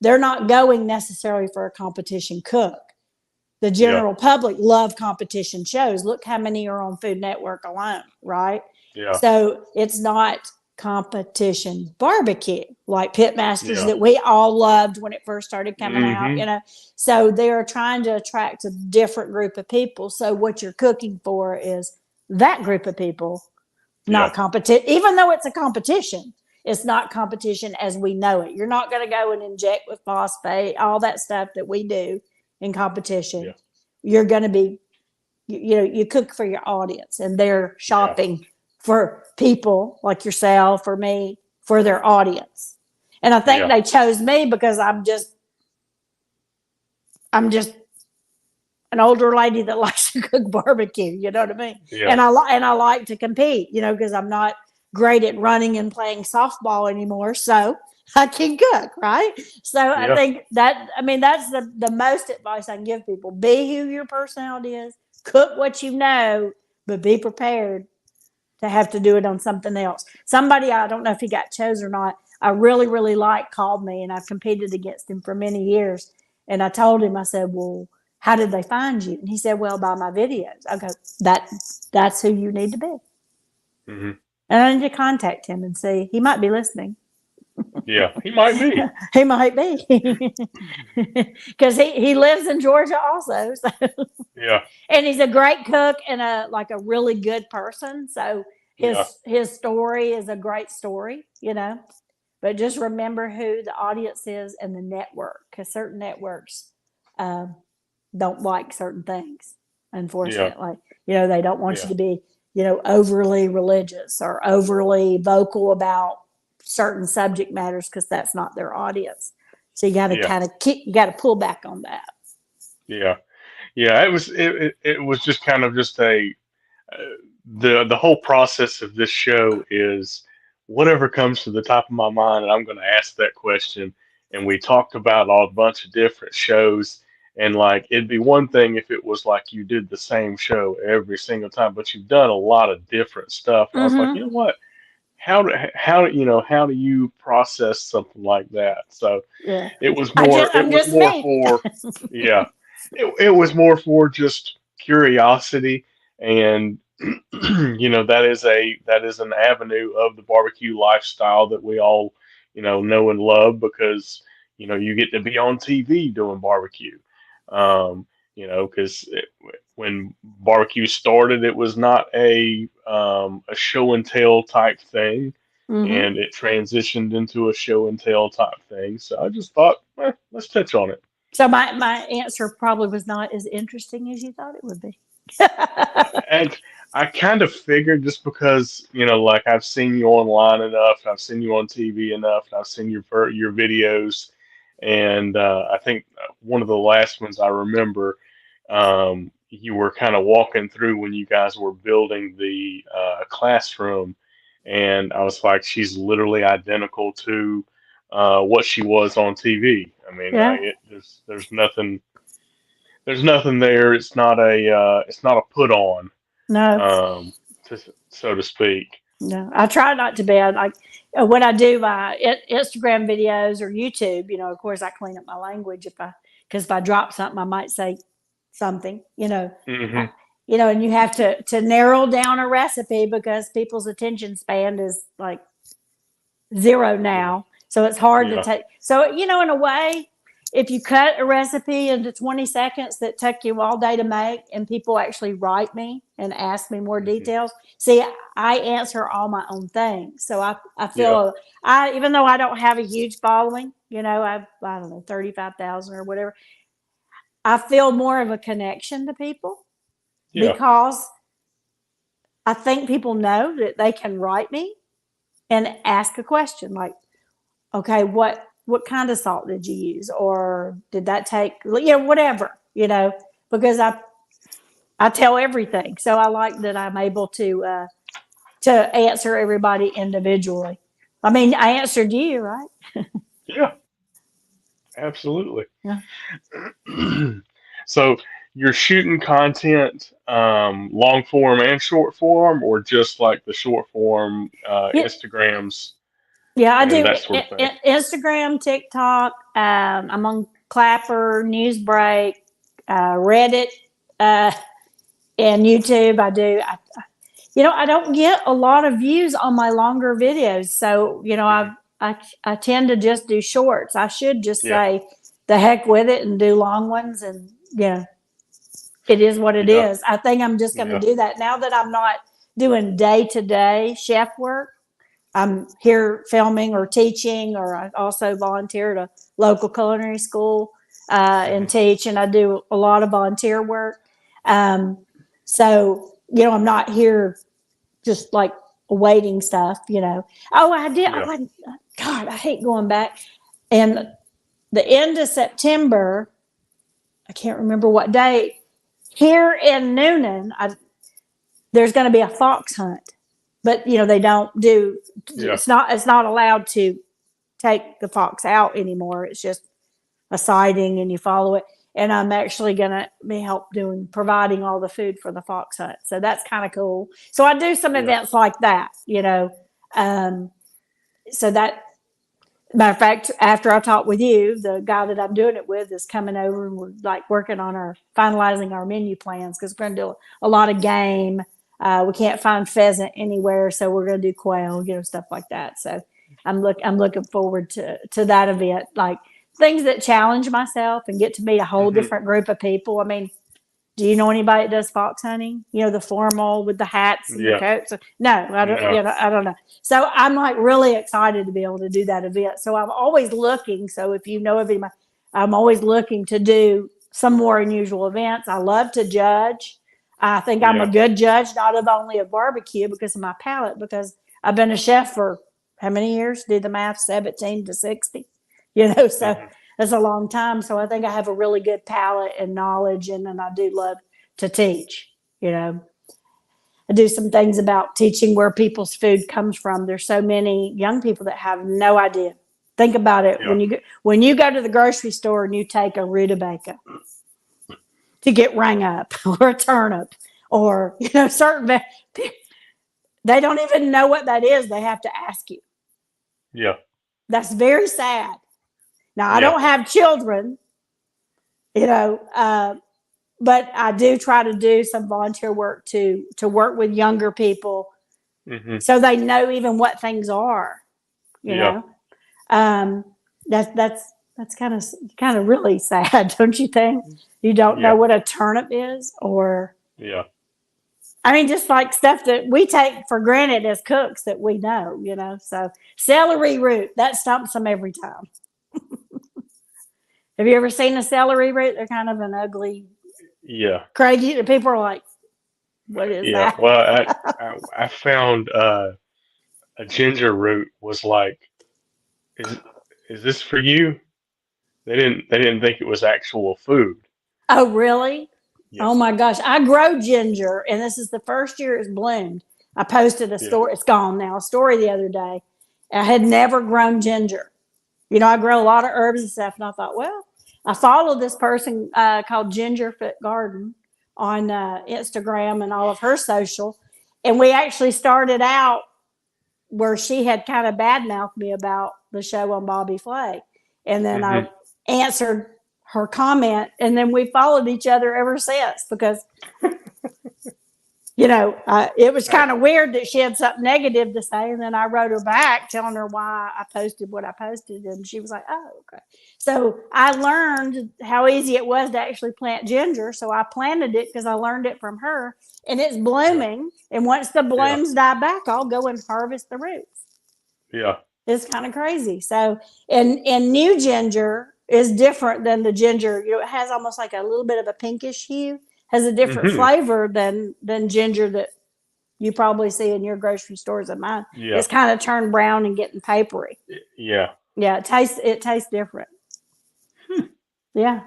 going necessarily for a competition cook. The yeah, general public love competition shows. Look how many are on Food Network alone, right? yeah, So it's not competition barbecue like Pitmasters yeah. that we all loved when it first started coming out, Hmm. So they're trying to attract a different group of people. So what you're cooking for is that group of people, Yeah, not competition. Even though it's a competition, it's not competition as we know it. You're not going to go and inject with phosphate, all that stuff that we do in yeah, competition. You're going to be, you cook for your audience, and they're yeah, shopping for people like yourself or me for their audience. And I think yeah, they chose me because I'm just an older lady that likes to cook barbecue. You know what I mean? yeah, And I like to compete. Because I'm not great at running and playing softball anymore. So I can cook, right? So I yeah, think that's the most advice I can give people. Be who your personality is. Cook what you know, but be prepared to have to do it on something else. Somebody, I don't know if he got chose or not, I really, really like called me, and I've competed against him for many years. And I told him, I said, well, how did they find you? And he said, well, by my videos. I go, that's who you need to be. hmm, And I need to contact him and see. He might be listening. yeah. He might be. He might be. Because he lives in Georgia also. So. Yeah, And he's a great cook and a really good person. So yeah, his story is a great story. But just remember who the audience is and the network, because certain networks um, don't like certain things. yeah, Unfortunately, they don't want you yeah, to be, overly religious or overly vocal about certain subject matters because that's not their audience. So you got to yeah, kind of you got to pull back on that. yeah, yeah. It was just kind of just a the whole process of this show is whatever comes to the top of my mind, and I'm going to ask that question. And we talked about a bunch of different shows, and like it'd be one thing if it was like you did the same show every single time, but you've done a lot of different stuff. And I was like, you Mm-hmm. know what? How do you process something like that? So Yeah, it was I'm just me. for yeah, it was more for just curiosity and that is an avenue of the barbecue lifestyle that we all know and love because you get to be on TV doing barbecue. Because when barbecue started, it was not a show and tell type thing, Mm-hmm. and it transitioned into a show and tell type thing. So I just thought, let's touch on it. So my answer probably was not as interesting as you thought it would be. And I kind of figured just because, like I've seen you online enough, I've seen you on TV enough, and I've seen your videos, and I think one of the last ones I remember, you were kind of walking through when you guys were building the classroom, and I was like, she's literally identical to what she was on TV. I mean, Yeah. there's nothing. there's nothing there. It's not a put on, No, um, so to speak. no. I try not to be. I like when I do my Instagram videos or YouTube. Of course, I clean up my language because if I drop something, I might say something. I, Hmm. and you have to narrow down a recipe because people's attention span is like zero Yeah. now. So it's hard to Yeah. take. So, in a way, if you cut a recipe into 20 seconds that took you all day to make, and people actually write me and ask me more Hmm. details, see, I answer all my own things. So I Yeah. feel, even though I don't have a huge following, I don't know, 35,000 or whatever, I feel more of a connection to people Yeah. because I think people know that they can write me and ask a question like, okay, what kind of salt did you use, or did that take, whatever, because I tell everything, so I like that I'm able to answer everybody individually. I mean, I answered you, right? Yeah. Absolutely. Yeah. So you're shooting content, long form and short form, or just like the short form, Yeah, Instagrams yeah, I and do that sort of thing? Instagram, TikTok. I'm on Clapper, Newsbreak, Reddit, uh, and YouTube. I don't get a lot of views on my longer videos. So, Hmm. I tend to just do shorts. I should just Yeah. say the heck with it and do long ones. And, it is what it Yeah. is. I think I'm just going to Yeah. do that now that I'm not doing day to day chef work. I'm here filming or teaching, or I also volunteer at a local culinary school and Hmm. teach, and I do a lot of volunteer work. Um, so, I'm not here just like awaiting stuff. Oh, I did. Yeah. God, I hate going back. And the end of September, I can't remember what day, here in Noonan, there's going to be a fox hunt. But, they don't do, Yeah. it's not allowed to take the fox out anymore. It's just a sighting and you follow it. And I'm actually going to be help providing all the food for the fox hunt. So that's kind of cool. So I do some Yeah. events like that. Um, so that, matter of fact, after I talk with you, the guy that I'm doing it with is coming over and we're like working on finalizing our menu plans because we're going to do a lot of game. We can't find pheasant anywhere, so we're going to do quail, stuff like that. So I'm looking forward to that event, like things that challenge myself and get to meet a whole Hmm. different group of people. I mean, do you know anybody that does fox hunting? The formal with the hats and the Yeah. coats. No, I don't. No. I don't know. So I'm like really excited to be able to do that event. So I'm always looking. So if you know of anybody, I'm always looking to do some more unusual events. I love to judge. I think I'm a Yeah. good judge, not of only of barbecue because of my palate, because I've been a chef for how many years? Do the math, 17 to 60. So Hmm. that's a long time. So I think I have a really good palate and knowledge, and then I do love to teach. You know, I do some things about teaching where people's food comes from. There's so many young people that have no idea. Think about it Yeah. when you go to the grocery store and you take a rutabaga to get rang up, or a turnip, or certain they don't even know what that is. They have to ask you. Yeah. That's very sad. Now I Yeah. don't have children, you know, but I do try to do some volunteer work to work with younger people Hmm. so they know even what things are. You Yeah. know, um, that's kind of really sad, don't you think? You don't know Yeah. what a turnip is, or Yeah. I mean, just like stuff that we take for granted as cooks that we know. So celery root that stumps them every time. Have you ever seen a celery root? They're kind of an ugly, Yeah. crazy. People are like, "What is Yeah. that?" Well, I found a ginger root was like, is is this for you? They didn't think it was actual food. Oh, really? Yeah. Oh my gosh. I grow ginger, and this is the first year it's bloomed. I posted a Yeah. story, it's gone now, a story the other day. I had never grown ginger. I grow a lot of herbs and stuff, and I thought, well, I follow this person called Gingerfoot Garden on Instagram and all of her social. And we actually started out where she had kind of badmouthed me about the show on Bobby Flay. And then Mhm. I answered her comment, and then we followed each other ever since because it was kind of weird that she had something negative to say. And then I wrote her back telling her why I posted what I posted. And she was like, oh, okay. So I learned how easy it was to actually plant ginger. So I planted it because I learned it from her. And it's Yeah. blooming. And once the Yeah. blooms die back, I'll go and harvest the roots. Yeah. It's kind of crazy. So, and new ginger is different than the ginger. It has almost like a little bit of a pinkish hue, has a different Hmm. flavor than ginger that you probably see in your grocery stores and mine. Yeah. It's kind of turned brown and getting papery. Yeah. Yeah, it tastes different. Yeah.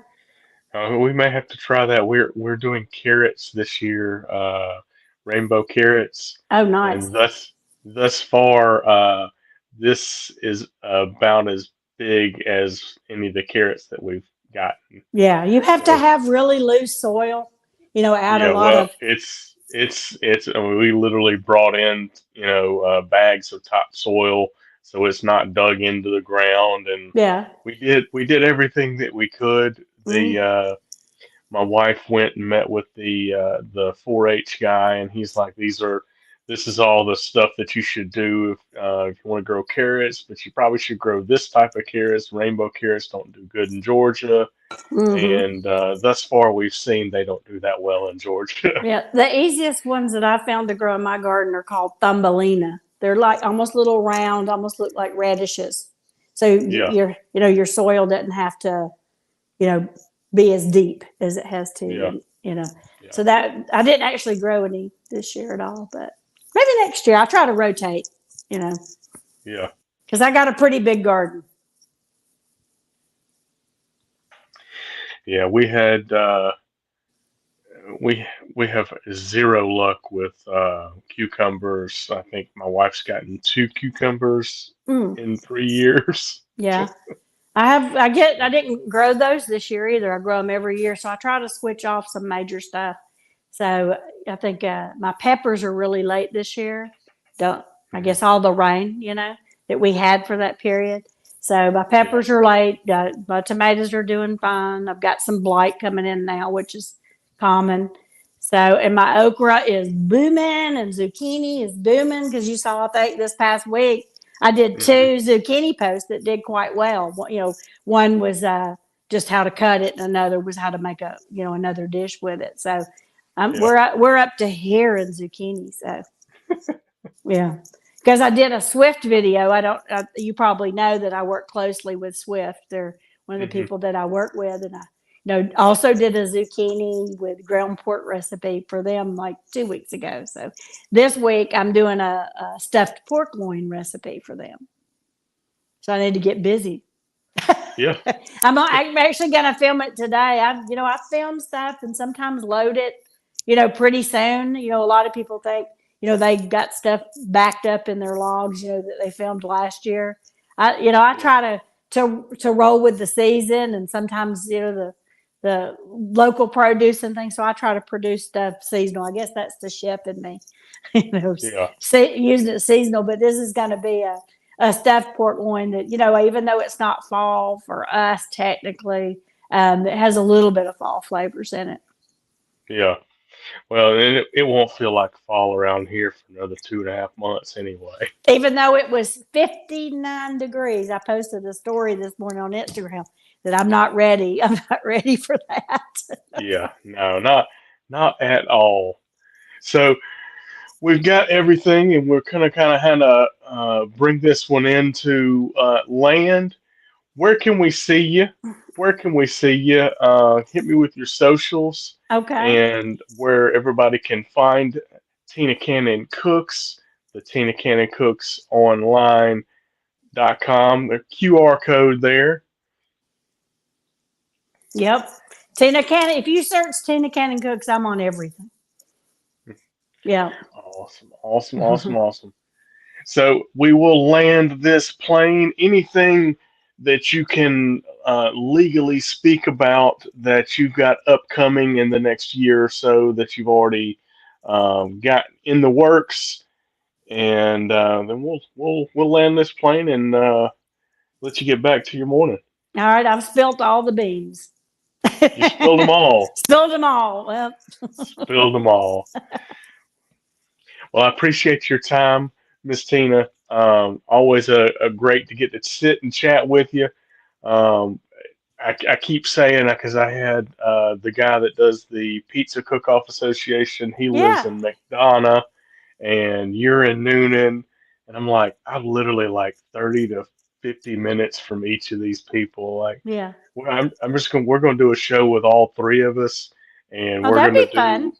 We may have to try that. We're doing carrots this year, rainbow carrots, Oh, nice. and thus far, this is about as big as any of the carrots that we've gotten. Yeah, you have to So have really loose soil. Add a yeah, lot well, of. it's. I mean, we literally brought in bags of topsoil, so it's not dug into the ground, and Yeah. we did everything that we could. Mm, My wife went and met with the 4-H guy, and he's like, this is all the stuff that you should do if you want to grow carrots, but you probably should grow this type of carrots. Rainbow carrots don't do good in Georgia, hmm and thus far we've seen they don't do that well in Georgia. Yeah, the easiest ones that I found to grow in my garden are called Thumbelina. They're like almost little round, almost look like radishes. So Yeah, your soil doesn't have to, you know, be as deep as it has to, yeah, and yeah, so that I didn't actually grow any this year at all, but maybe next year I'll try to rotate, you know, yeah, because I got a pretty big garden. yeah. We we have zero luck with cucumbers. I think my wife's gotten two cucumbers Mm, in 3 years. yeah, I didn't grow those this year either. I grow them every year, so I try to switch off some major stuff. So I think my peppers are really late this year. Don't I Mhm. guess all the rain, that we had for that period. So my Yeah, peppers are late. My tomatoes are doing fine. I've got some blight coming in now, which is common. So and my okra is booming and zucchini is booming because you saw I think this past week I did hmm, two zucchini posts that did quite well. One was just how to cut it, and another was how to make another dish with it. So yeah, we're up to here in zucchini. So yeah, because I did a Swift video. I don't. You probably know that I work closely with Swift. They're one of the hmm, people that I work with, and I also did a zucchini with ground pork recipe for them like 2 weeks ago. So this week I'm doing a stuffed pork loin recipe for them. So I need to get busy. yeah, I'm actually going to film it today. I film stuff and sometimes load it, pretty soon. A lot of people think, they got stuff backed up in their logs, that they filmed last year. I yeah, try to roll with the season, and sometimes, the local produce and things. So I try to produce stuff seasonal. I guess that's the chef in me, yeah, using it seasonal. But this is going to be a stuffed pork loin that, even though it's not fall for us technically, it has a little bit of fall flavors in it. yeah. Well, and it won't feel like fall around here for another 2.5 months anyway. Even though it was 59 degrees, I posted a story this morning on Instagram that I'm not ready. I'm not ready for that. Yeah, no, not at all. So we've got everything, and we're gonna kind of bring this one into land. Where can we see you? Where can we see you? Hit me with your socials Okay. and where everybody can find Tina Cannon Cooks, the Tina Cannon Cooks online.com. The QR code there. Yep. Tina Cannon. If you search Tina Cannon Cooks, I'm on everything. Yeah. Awesome, awesome, awesome, awesome. So we will land this plane. Anything that you can legally speak about that you've got upcoming in the next year or so that you've already got in the works, and then we'll land this plane and let you get back to your morning. All right, I've spilt all the beans. You spilled them all. Spilled them all. Well, Spilled them all. Well, I appreciate your time, Miss Tina. Always a great to get to sit and chat with you. Um, I keep saying that because I had the guy that does the Pizza Cook-Off Association. He lives yeah, in McDonough, and you're in Noonan, and I'm like, I'm literally like 30 to 50 minutes from each of these people. Like, yeah. we're gonna do a show with all three of us, and Oh, that'd be fun.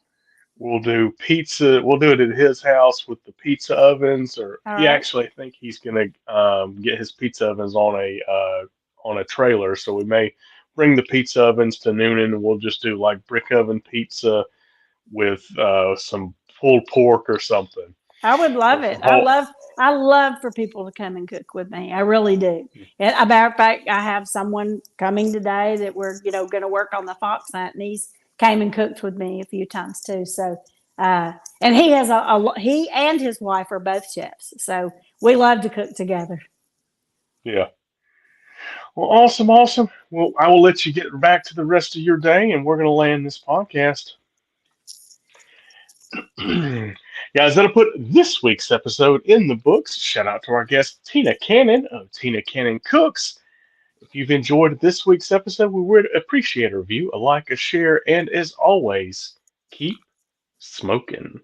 we'll do pizza. We'll do it at his house with the pizza ovens, or All he right. actually I think he's gonna get his pizza ovens on a trailer. So we may bring the pizza ovens to Noonan, and we'll just do like brick oven pizza with some pulled pork or something. I would love So it. some whole I love for people to come and cook with me. I really do. And a matter of fact, I have someone coming today that we're, going to work on the fox hunt, and he's came and cooked with me a few times too. So, and he has he and his wife are both chefs, so we love to cook together. yeah. Well, awesome, awesome. Well, I will let you get back to the rest of your day, and we're gonna land this podcast. Guys, that'll put this week's episode in the books. Shout out to our guest, Tina Cannon of Tina Cannon Cooks. If you've enjoyed this week's episode, we would appreciate a review, a like, a share, and as always, keep smoking.